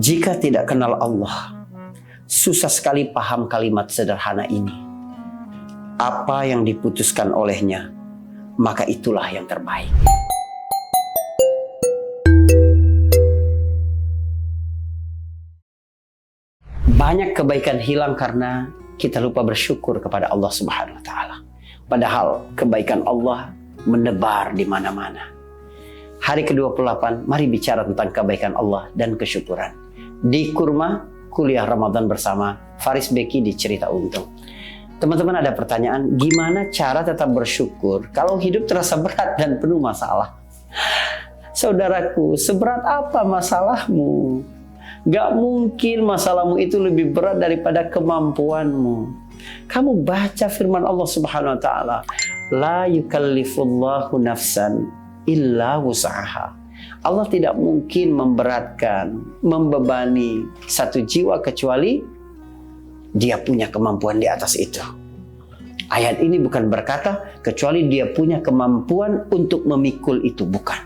Jika tidak kenal Allah, susah sekali paham kalimat sederhana ini. Apa yang diputuskan olehnya, maka itulah yang terbaik. Banyak kebaikan hilang karena kita lupa bersyukur kepada Allah Subhanahu wa Ta'ala. Padahal kebaikan Allah menebar di mana-mana. Hari ke-28, mari bicara tentang kebaikan Allah dan kesyukuran. Di Kurma, kuliah Ramadan bersama Faris Beki di Cerita Untung. Teman-teman, ada pertanyaan, gimana cara tetap bersyukur kalau hidup terasa berat dan penuh masalah? Saudaraku, seberat apa masalahmu? Gak mungkin masalahmu itu lebih berat daripada kemampuanmu. Kamu baca firman Allah Subhanahu wa Ta'ala, la yukallifullahu nafsan illa wus'aha. Allah tidak mungkin memberatkan, membebani satu jiwa kecuali dia punya kemampuan di atas itu. Ayat ini bukan berkata kecuali dia punya kemampuan untuk memikul itu, bukan.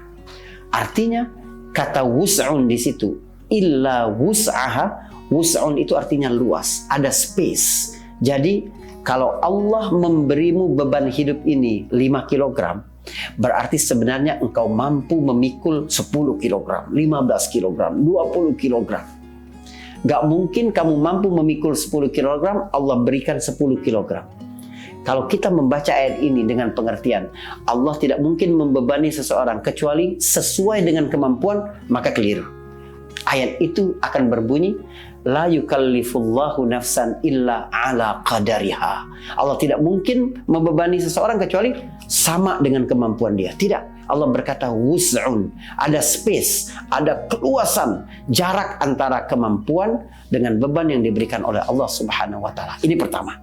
Artinya kata wus'un di situ, illa wus'aha. Wus'un itu artinya luas, ada space. Jadi kalau Allah memberimu beban hidup ini 5 kilogram, berarti sebenarnya engkau mampu memikul 10 kg, 15 kg, 20 kg. Gak mungkin kamu mampu memikul 10 kg, Allah berikan 10 kg. Kalau kita membaca ayat ini dengan pengertian, Allah tidak mungkin membebani seseorang kecuali sesuai dengan kemampuan, maka keliru. Ayat itu akan berbunyi, la yukallifullahu nafsan illa ala qadariha. Allah tidak mungkin membebani seseorang kecuali sama dengan kemampuan dia. Tidak. Allah berkata wus'un. Ada space, ada keluasan, jarak antara kemampuan dengan beban yang diberikan oleh Allah Subhanahu wa Ta'ala. Ini pertama.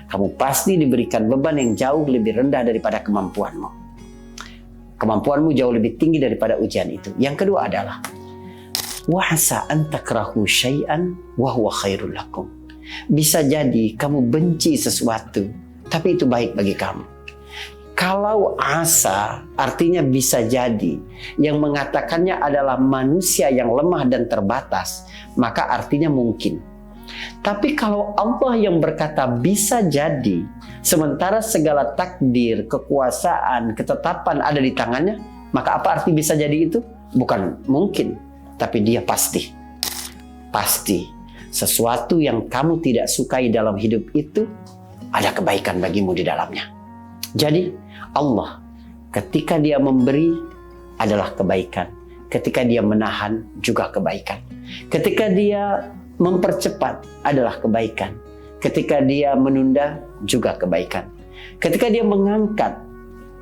Kamu pasti diberikan beban yang jauh lebih rendah daripada kemampuanmu. Kemampuanmu jauh lebih tinggi daripada ujian itu. Yang kedua adalah wa asa an takrahu syai'an wa huwa khairul lakum. Bisa jadi kamu benci sesuatu, tapi itu baik bagi kamu. Kalau asa artinya bisa jadi, yang mengatakannya adalah manusia yang lemah dan terbatas, maka artinya mungkin. Tapi kalau Allah yang berkata bisa jadi, sementara segala takdir, kekuasaan, ketetapan ada di tangannya, maka apa arti bisa jadi itu? Bukan mungkin, tapi dia pasti. Pasti. Sesuatu yang kamu tidak sukai dalam hidup itu, ada kebaikan bagimu di dalamnya. Jadi Allah ketika dia memberi adalah kebaikan. Ketika dia menahan juga kebaikan. Ketika dia mempercepat adalah kebaikan. Ketika dia menunda juga kebaikan. Ketika dia mengangkat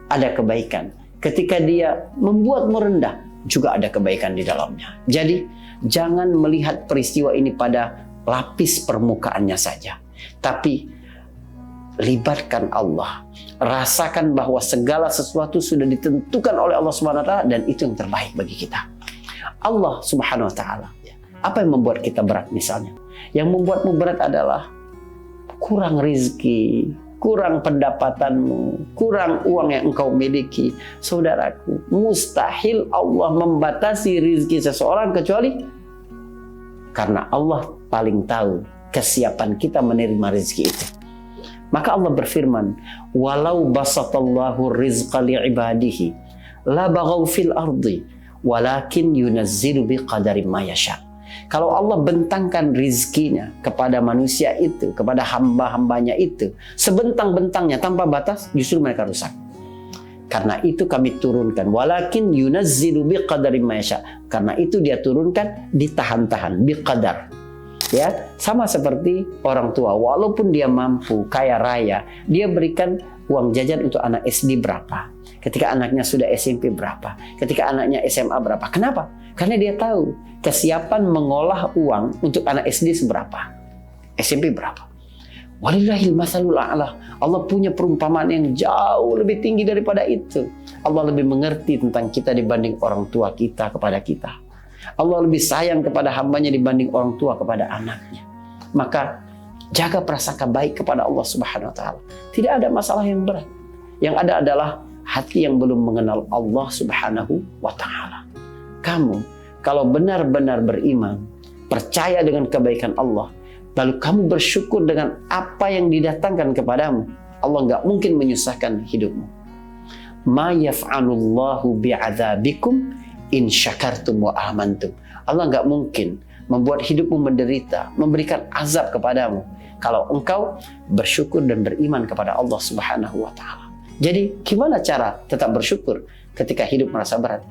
ada kebaikan. Ketika dia membuat merendah juga ada kebaikan di dalamnya. Jadi jangan melihat peristiwa ini pada lapis permukaannya saja, tapi libatkan Allah. Rasakan bahwa segala sesuatu sudah ditentukan oleh Allah Subhanahu wa Ta'ala dan itu yang terbaik bagi kita. Allah Subhanahu wa Ta'ala. Apa yang membuat kita berat misalnya? Yang membuatmu berat adalah kurang rizki, kurang pendapatanmu, kurang uang yang engkau miliki. Saudaraku, mustahil Allah membatasi rizki seseorang kecuali karena Allah paling tahu kesiapan kita menerima rizki itu. Maka Allah berfirman, walau basatallahu rizqa li'ibadihi la baghaw fil ardi walakin yunazzilu biqadari ma yasha. Kalau Allah bentangkan rizkinya kepada manusia itu, kepada hamba-hambanya itu, sebentang-bentangnya tanpa batas, justru mereka rusak. Karena itu kami turunkan, walakin yunazzilu biqadari ma yasha. Karena itu dia turunkan ditahan-tahan, biqadar. Ya, sama seperti orang tua, walaupun dia mampu, kaya raya, dia berikan uang jajan untuk anak SD berapa, ketika anaknya sudah SMP berapa, ketika anaknya SMA berapa. Kenapa? Karena dia tahu kesiapan mengolah uang untuk anak SD seberapa, SMP berapa. Walillahil masalul a'la. Allah punya perumpamaan yang jauh lebih tinggi daripada itu. Allah lebih mengerti tentang kita dibanding orang tua kita kepada kita. Allah lebih sayang kepada hambanya dibanding orang tua kepada anaknya. Maka jaga prasangka baik kepada Allah Subhanahu wa Ta'ala. Tidak ada masalah yang berat. Yang ada adalah hati yang belum mengenal Allah Subhanahu wa Ta'ala. Kamu kalau benar-benar beriman, percaya dengan kebaikan Allah, lalu kamu bersyukur dengan apa yang didatangkan kepadamu, Allah nggak mungkin menyusahkan hidupmu. Ma yaf'alullahu bi'adzabikum in syakartum wa amantum. Allah nggak mungkin membuat hidupmu menderita, memberikan azab kepadamu kalau engkau bersyukur dan beriman kepada Allah Subhanahu wa taala. Jadi, gimana cara tetap bersyukur ketika hidup merasa berat?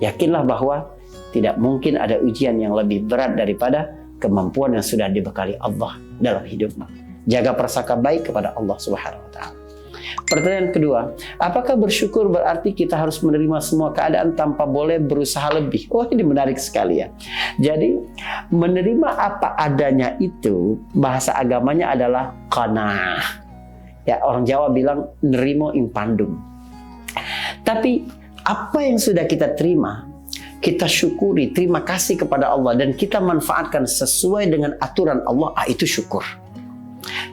Yakinlah bahwa tidak mungkin ada ujian yang lebih berat daripada kemampuan yang sudah dibekali Allah dalam hidupmu. Jaga prasangka baik kepada Allah Subhanahu wa taala. Pertanyaan kedua, apakah bersyukur berarti kita harus menerima semua keadaan tanpa boleh berusaha lebih? Oh, ini menarik sekali ya. Jadi, menerima apa adanya itu, bahasa agamanya adalah qanaah. Ya, orang Jawa bilang nerimo impandum. Tapi, apa yang sudah kita terima, kita syukuri, terima kasih kepada Allah, dan kita manfaatkan sesuai dengan aturan Allah, itu syukur.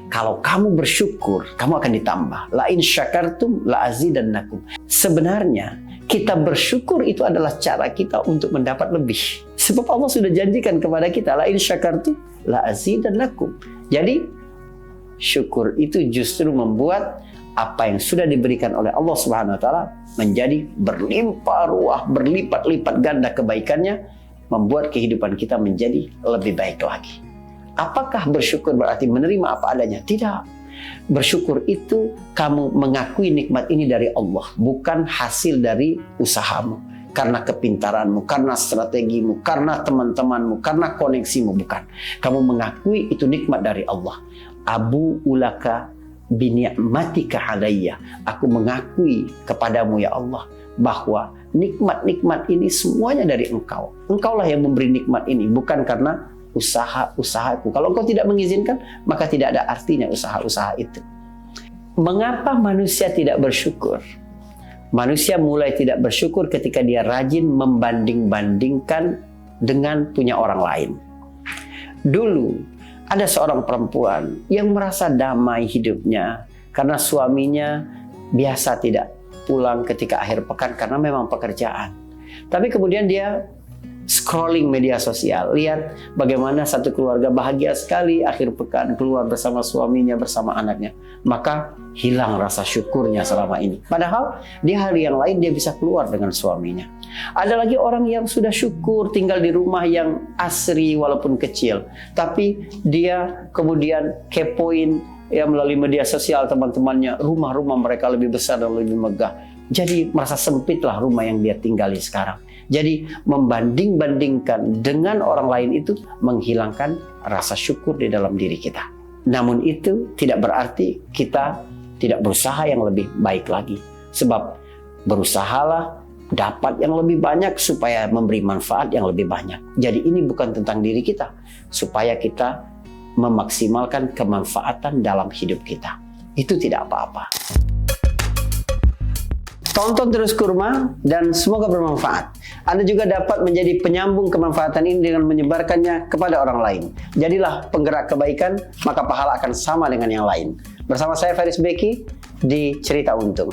Kalau kamu bersyukur, kamu akan ditambah. La in syakartum la azidannakum. Sebenarnya, kita bersyukur itu adalah cara kita untuk mendapat lebih. Sebab Allah sudah janjikan kepada kita, la in syakartum la azidannakum. Jadi, syukur itu justru membuat apa yang sudah diberikan oleh Allah Subhanahu wa taala menjadi berlimpah ruah, berlipat-lipat ganda kebaikannya, membuat kehidupan kita menjadi lebih baik lagi. Apakah bersyukur berarti menerima apa adanya? Tidak. Bersyukur itu kamu mengakui nikmat ini dari Allah, bukan hasil dari usahamu, karena kepintaranmu, karena strategimu, karena teman-temanmu, karena koneksimu, bukan. Kamu mengakui itu nikmat dari Allah. Abu ulaka bini'matika alayya. Aku mengakui kepadamu ya Allah bahwa nikmat-nikmat ini semuanya dari Engkau. Engkaulah yang memberi nikmat ini, bukan karena usaha-usahaku. Kalau engkau tidak mengizinkan, maka tidak ada artinya usaha-usaha itu. Mengapa manusia tidak bersyukur? Manusia mulai tidak bersyukur ketika dia rajin membanding-bandingkan dengan punya orang lain. Dulu, ada seorang perempuan yang merasa damai hidupnya karena suaminya biasa tidak pulang ketika akhir pekan karena memang pekerjaan. Tapi kemudian dia scrolling media sosial, lihat bagaimana satu keluarga bahagia sekali akhir pekan keluar bersama suaminya, bersama anaknya. Maka hilang rasa syukurnya selama ini. Padahal di hari yang lain dia bisa keluar dengan suaminya. Ada lagi orang yang sudah syukur tinggal di rumah yang asri walaupun kecil, tapi dia kemudian kepoin ya melalui media sosial teman-temannya, rumah-rumah mereka lebih besar dan lebih megah. Jadi merasa sempitlah rumah yang dia tinggali sekarang. Jadi membanding-bandingkan dengan orang lain itu menghilangkan rasa syukur di dalam diri kita. Namun itu tidak berarti kita tidak berusaha yang lebih baik lagi. Sebab berusahalah dapat yang lebih banyak supaya memberi manfaat yang lebih banyak. Jadi ini bukan tentang diri kita, supaya kita memaksimalkan kemanfaatan dalam hidup kita. Itu tidak apa-apa. Tonton terus Kurma dan semoga bermanfaat. Anda juga dapat menjadi penyambung kemanfaatan ini dengan menyebarkannya kepada orang lain. Jadilah penggerak kebaikan, maka pahala akan sama dengan yang lain. Bersama saya Faris Beki di Cerita Untung.